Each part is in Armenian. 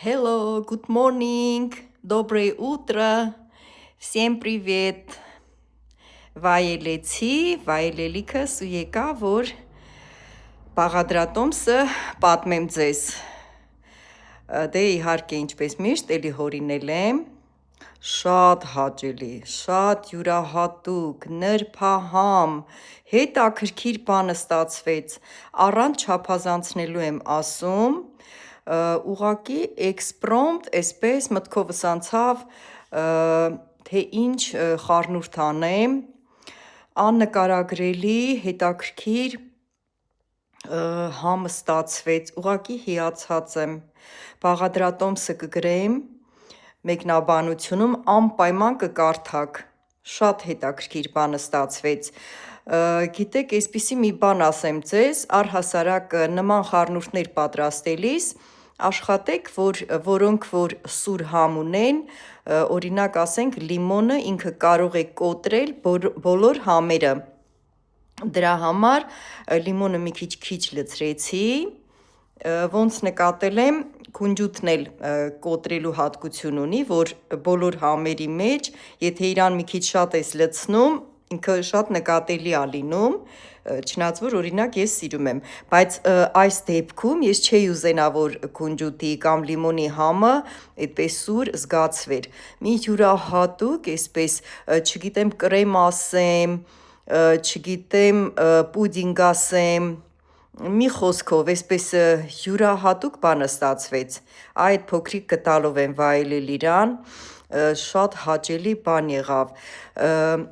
Hello, good morning, доброе утро, всем привет, վայելելիքս ու եկա, որ բաղադրատոմսը պատմեմ ձեզ, դե իհարկե ինչպես միշտ էլի հորինել եմ, շատ հաճելի, շատ յուրահատուկ, նրբահամ, հետաքրքիր բանը ստացվեց, առանց չափազանցնելու եմ ասում, ուղղակի էքսպրոմտ, այսպես մտքովս անցավ, թե ինչ խառնուրդ անեմ, աննկարագրելի, հետաքրքիր համը ստացվեց, ուղղակի հիացած եմ, բաղադրատոմսը կգրեմ, մեկնաբանությունում անպայման կկարդաք, շատ հետաքրքիր բանը ստացվեց, գիտեք, այսպիսի մի բան ասեմ ձեզ, առհասարակ նման խառնուրդներ պատրաստելիս, աշխատեք, որոնք որ սուր համ ունեն, օրինակ ասենք լիմոնը ինքը կարող է կոտրել բոլոր համերը, դրա համար լիմոնը մի քիչ լցրեցի, ոնց նկատել եմ, քունջութն էլ կոտրելու հատկություն ունի, որ բոլոր համերի մեջ, եթե իրան մի քիչ շատ ես լցնում, ինքը շատ նկատելի է լինում, չնայած որ օրինակ ես սիրում եմ, բայց այս դեպքում ես չէի ուզենա, որ քունջութի կամ լիմոնի համը այդպես սուր զգացվեր, մի յուրահատուկ, այսպես, չգիտեմ կրեմ ասեմ, չգիտեմ պուդինգ ասեմ, մի խոսքով, այսպես յուրահատուկ բանը ստացվեց, այդ փոքրիկ կտալով եմ վայելել իրան, շատ հաճելի բան եղավ,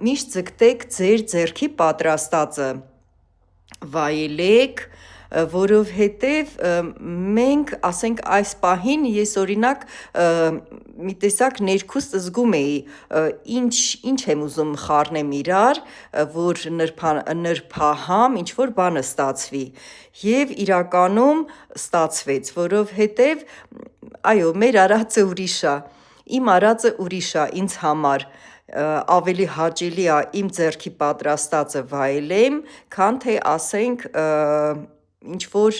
միշտ ձգտեք ձեր ձեռքի պատրաստածը վայելեք, որովհետև մենք, ասենք այս պահին, ես օրինակ մի տեսակ ներքուստ զգում էի, ինչ եմ ուզում խառնեմ իրար, որ նրբահամ ինչ-որ բանը ստացվի, և իրականում ստացվեց, որովհետև, այո, մեր արածը ուրիշ է, իմ արածը ուրիշ է ինձ համար, ավելի հաճելի է իմ ձեռքի պատրաստածը վայելեմ, քան թե ասենք ինչ-որ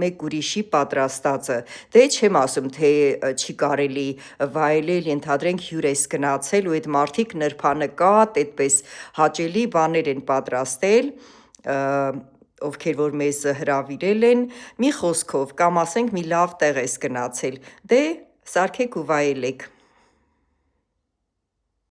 մեկ ուրիշի պատրաստածը, դե չեմ ասում, թե չի կարելի վայելել, ենթադրենք հյուր ես գնացել ու այդ մարդիկ նրբանկատ, այդպես հաճելի բաներ են պատրաստել, ովքեր որ մեզ հրավիրել են, մի խոսքով, կամ ասենք մի լավ տեղ ես գնացել, դե սարքեք ու վայելեք.